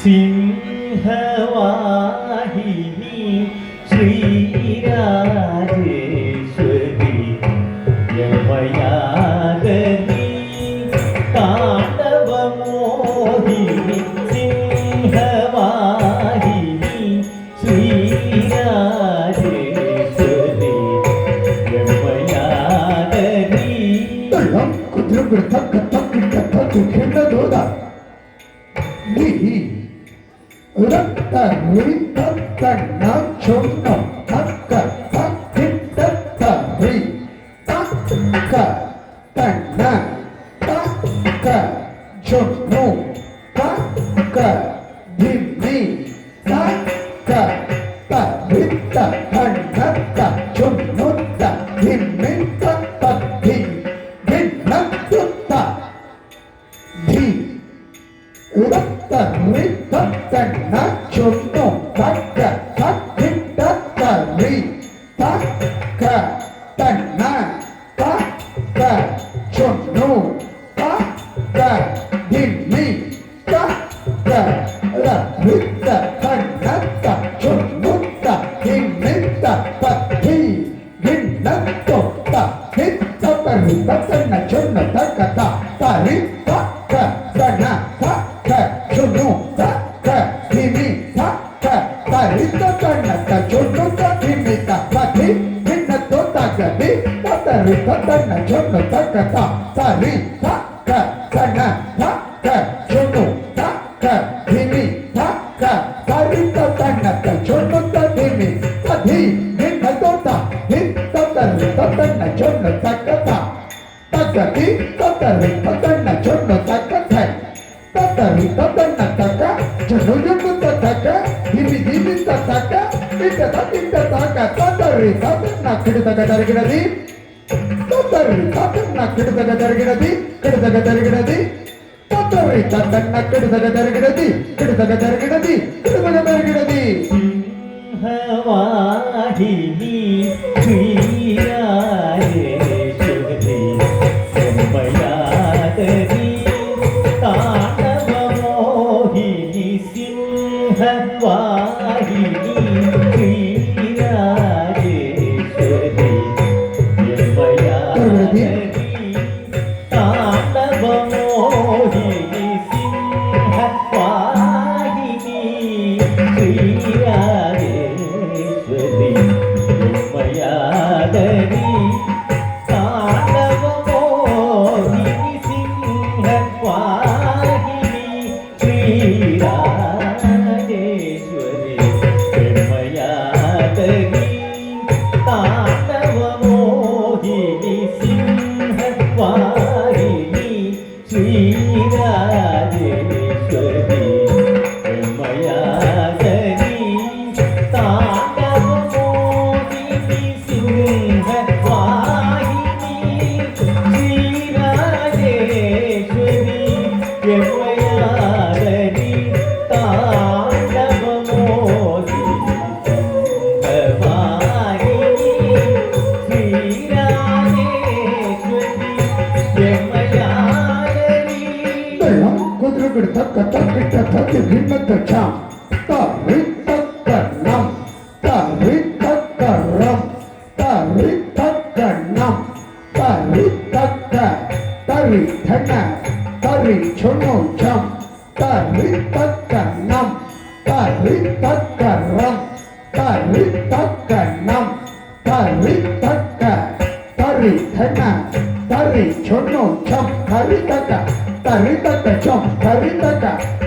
सिंहवाहिनी श्रीराजेश्वरी यमयादनी ताण्डवमोहिनी सिंहवाहिनी श्रीराजेश्वरी यमयादनी तळ्ळं कुद्रुगुड तक्क तक्क तक्क तुखेंड दोदा लिहि रक्त रि तत्त नाचोन्न तक्क तक्किट्ट तरि तक्क तन्न तक्क चोन्नो तक्क धिम्मि तक्क तरित्त तन्नत्त चोन्नोत्त धिम्मित्त तद्धि भिन्नत्तुत्त ಧಿ ರಕ್ತ ರಿತ್ತ ನಚ್ಚೊನ್ನು ತಕ್ಕ ತಕ್ಕಿಟ್ಟ ತರಿ ತಕ್ಕ ತನ್ನ ತಕ್ಕ ಚೊನ್ನು ತಕ್ಕ ಧಿಮ್ಮಿ ತಕ್ಕ ರಿತ್ತ ತನ್ನತ್ತ ಚೊನ್ನುತ್ತ ಹಿಮ್ಮಿತ್ತ ತದ್ಧಿ ಭಿನ್ನತ್ತೊತ್ತ ಹಿತ್ತ ತರಿತ್ತ ತನ್ನ ಚೊನ್ನ ತಕ್ಕ ತರಿ ತಕ್ಕ ತನ ತಕ್ಕ ಚೊನ್ನು ತಕ್ಕ ಹಿಮಿ ತಕ್ಕ ತರಿತ್ತ ತನ್ನತ್ತ ಚೊನ್ನುತ್ತ ಹಿಮ್ಮಿತ್ತ ತದ್ಧಿ ಭಿನ್ನತ್ತೊತ್ತ ಗದಿ ತರಿತ್ತ ತನ್ನ ಚೊನ್ನು ತಕ್ಕ ತರಿ ತಕ್ಕ ತನ ತಕ್ಕ ಚೊನ್ನು ತಕ್ಕ ಹಿಮಿ ತಕ್ಕ ತರಿತ್ತ ತನ್ನತ್ತ ಚೊನ್ನುತ್ತ ಹಿಮಿ ತದ್ಧಿ ಭಿನ್ನತ್ತೊತ್ತ ಹಿತ್ತ ತರಿತ್ತ ತನ್ನ ಚೊನ್ನು ತಕ್ಕ ತಗದಿ ತರಿ ತನ್ನ ಚೊನ್ನು ತಕ್ಕ ತರಿ ತನ್ನ ತಕ್ಕ ಚೊನ್ನು ಜೊನ್ನು ತಕ್ಕ ಹಿಮಿ ಹಿಮಿ ತಕ್ಕ ಇಟ್ಟ ತಕ್ಕ ತರಿ ತನ್ನ ಕಿಡಿತಗ ತರಗಿಡದಿ ತರಿ ತನ್ನ ಕಿಡಿತಗ ತರಗಿಡದಿ ಕಿಡಿತಗ ತರಗಿಡದಿ ತರಿ ತನ್ನ ಕಿಡಿತಗ ತರಗಿಡದಿ ಕಿಡಿತಗ ತರಗಿಡದಿ ಕಿಡಿತಗ ತರಗಿಡದಿ ಸಿಂಹವಾಹಿನಿ ಶ್ರೀರಾಜೇಶ್ವರಿ ಯಮಯಾದನಿ ತಾಂಡವಮೋಹಿನಿ ಸಿಂಹವಾಹಿನಿ ಶ್ರೀರಾಜೇಶ್ವರಿ ಯಮಯಾದನಿ ತಾಂಡವಮೋಹಿನಿ ಸಿಂಹವಾಹಿನಿ ಶ್ರೀರಾಜೇಶ್ವರಿ ಯಮಯಾದನಿ ತಾಂಡವಮೋಹಿನಿ ಸಿಂಹವಾಹಿನಿ ಶ್ರೀರಾಜೇಶ್ವರಿ ಯಮಯಾದನಿ ತಾಂಡವಮೋಹಿನಿ ಸಿಂಹವಾಹಿನಿ ಶ್ರೀರಾಜೇಶ್ವರಿ ಯಮಯಾದನಿ ತಾಂಡವಮೋಹಿನಿ ಸಿಂಹವಾಹಿನಿ ಶ್ರೀರಾಜೇಶ್ವರಿ ಯಮಯಾದನಿ ತಾಂಡವಮೋಹಿನಿ ಸಿಂಹವಾಹಿನಿ ಶ್ರೀರಾಜೇಶ್ವರಿ ಯಮಯಾದನಿ ತಳ್ಳಂ ಕುದುರೆಗಿಡ ತಕ್ಕ ತಕ್ಕಿಟ್ಟ ತತ್ತಿ ಭಿನ್ನತ್ತ ಚಾಂ ತರಿ ತಕ್ಕ ನಂ ತರಿ ತಕ್ಕ ರಂ ತರಿ ತಕ್ಕ ನಂ ತರಿ ತಕ್ಕ ತರಿ ಧನ ತರಿ ಚೊನ್ನು ಚಂ ತರಿ ತಕ್ಕ ನಂ ತರಿ ತಕ್ಕ ರಂ ತರಿ ತಕ್ಕ ನಂ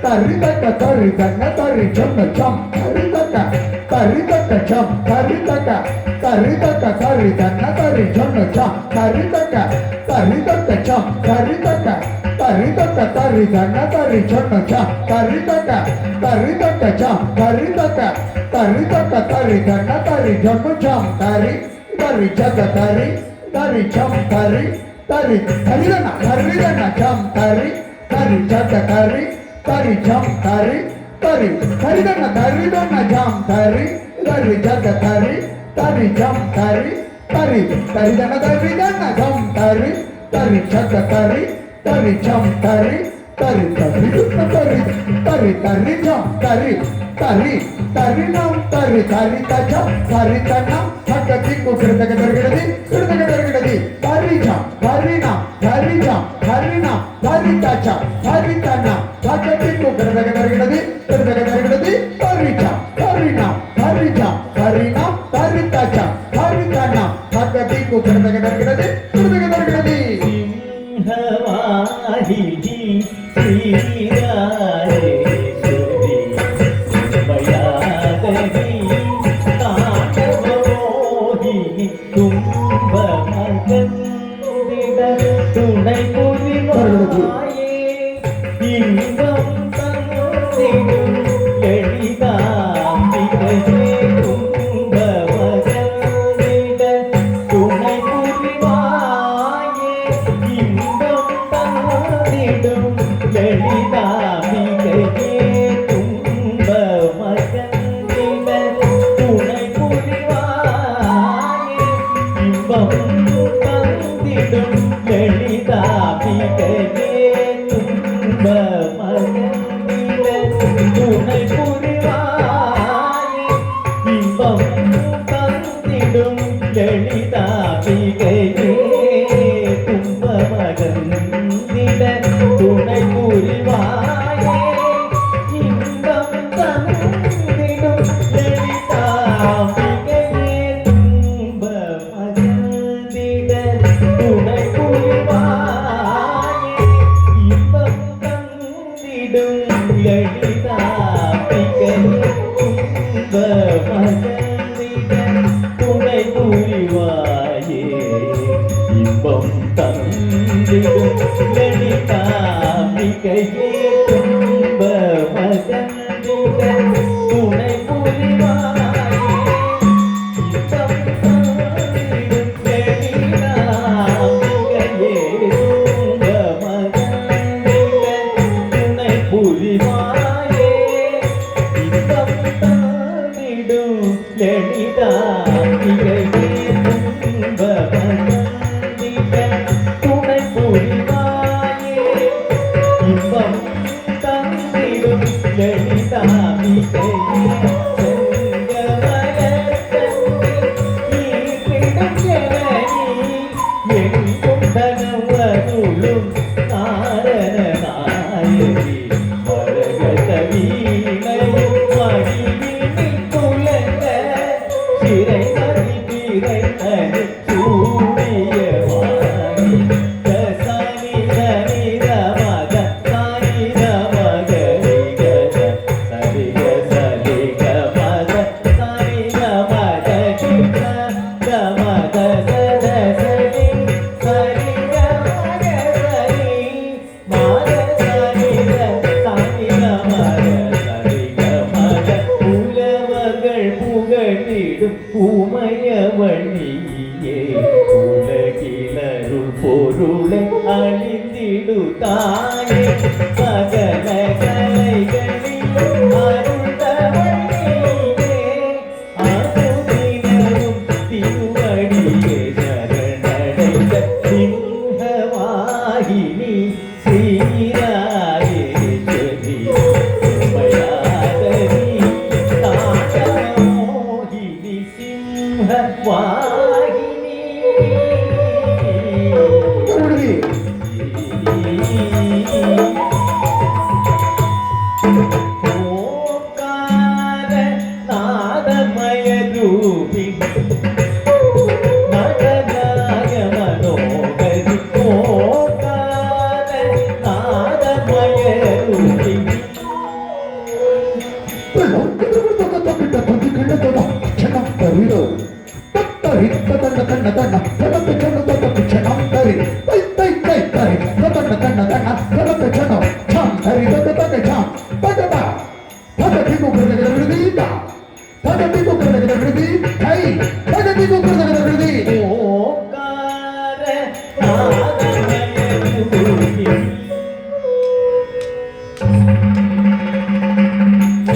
ತರಿ ತಕ್ಕ ತರಿ ಧನ ತರಿ ಚೊನ್ನು ಚಂ ತರಿ ತಕ್ಕ ಚಂ ತರಿ ತಕ್ಕ ತರಿ ಧನ ತರಿ ಚೊನ್ನು ಚಂ ತರಿ ತಕ್ಕ ಚಂ ತರಿ ತಕ್ಕ ತರಿ ಧನ ತರಿ ಚೊನ್ನು ಚಂ ತರಿ ತಕ್ಕ ಚಂ ತರಿ ತಕ್ಕ ತರಿ ಧನ ತರಿ ಚೊನ್ನು ಚಂ ತರಿ ತಕ್ಕ ಚಂ ತರಿ ತಕ್ಕ ತರಿ ಧನ ತರಿ ಚೊನ್ನು ಚಂ ತರಿ ಜಗ ತರಿ ಚಂ ತರಿ ಹರಿದನ ಚಂ ತರಿ ಜಗ ತರಿ ಚಂ ತರಿ ಹರಿದನ ಚಂ ತರಿ ಜಗ ತರಿ ಚಂ ತರಿ ಹರಿದನ ಚಂ ತರಿ ಜಗ ತರಿ ಚಂ ತರಿ ತರಿ தரி ஜம் தரி தரி தரினம் தரி தரி தஜம் தரி தன்னம் தக்கத்திக்கு கிருதக தருகிறது தரி ஜம் தரினம் தரி ஜம் தரினம் தரி தஜம் தரி தன்னம் தக்கத்திக்கு கிருதக தருகிறது தரி ஜம் தரினம் தரி ஜம் தரினம் தரி தஜம் தரி தன்னம் தக்கத்திக்கு கிருதக தருகிறது சிம்ஹவாஹினி ஸ்ரீராஜேஸ்வரி சுபயாதரி தாண்டவமோகினி தும்பமகந்திட துணை புரிவாயே இன்பம் தந்திடும் எளிதாம்பிகையே தும்பமகந்திட துணை புரிவாயே இன்பம் தந்திடும் லலிதாம்பிகையே தும்பமகந்திட துணை புரிவாயே இன்பம் தந்திடும் லலிதாம்பிகையே தும்பமகந்திட துணை புரிவாயே இன்பம் தந்திடும் லலிதாம்பிகையே தும்பமகந்திட துணை புரிவாயே இன்பம் தந்திடும் லலிதாம்பிகையே தும்பமகந்திட துணை புரிவாயே இன்பம் தந்திடும் லலிதாம்பிகையே தும்பமகந்திட துணை புரிவாயே இன்பம் தந்திடும் லலிதாம்பிகையே தும்பமகந்திட துணை புரிவாயே இன்பம் தந்திடும் லலிதாம்பிகையே தும்பமகந்திட துணை புரிவாயே இன்பம் தந்திடும் லலிதாம்பிகையே தும்பமகந்திட துணை புரிவாயே இன்பம் தந்திடும் லலிதாம்பிகையே செங்கமலத்தன்னை ஈர்த்திடும் ஜனனி எங்கும் தனவருளும் நாரணநாயகி மரகத வீணையும் மணியில் துலங்க சிறை நதி பிறை நதி சூரியவாணி தசனி தனி ரமக தனி ரமக ரிகத சரிக சரிக மத சனி ரமக சித்த ரமக சத சரி சரி ரமக சரி மத சனி சனி ரமக சரிக மத புலவர்கள் புகழிடும் உமையவழியே உலகிலருள் பொருளை அழிந்திடு தாயே சகல கலைகளிலும் அருள்தவழியே அருளினரும் திருவடியே சரணடைந்த சிம்ஹவாகினி ஸ்ரீராஜேஸ்வரி சுபயாதரி தாண்டவமோகினி சிம்ஹவாகினி ஓங்கார நாதமய ரூபிணி நடனாய மனோகரி ஓங்கார நாதமய ரூபிணி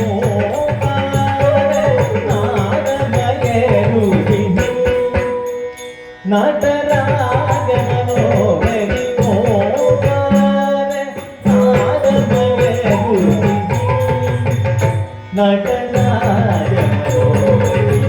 ஓங்கார நாதமய ரூபிணி நடராஜனோகரி ஓங்கார நாதமய ரூபிணி നടനായ മനോഹരി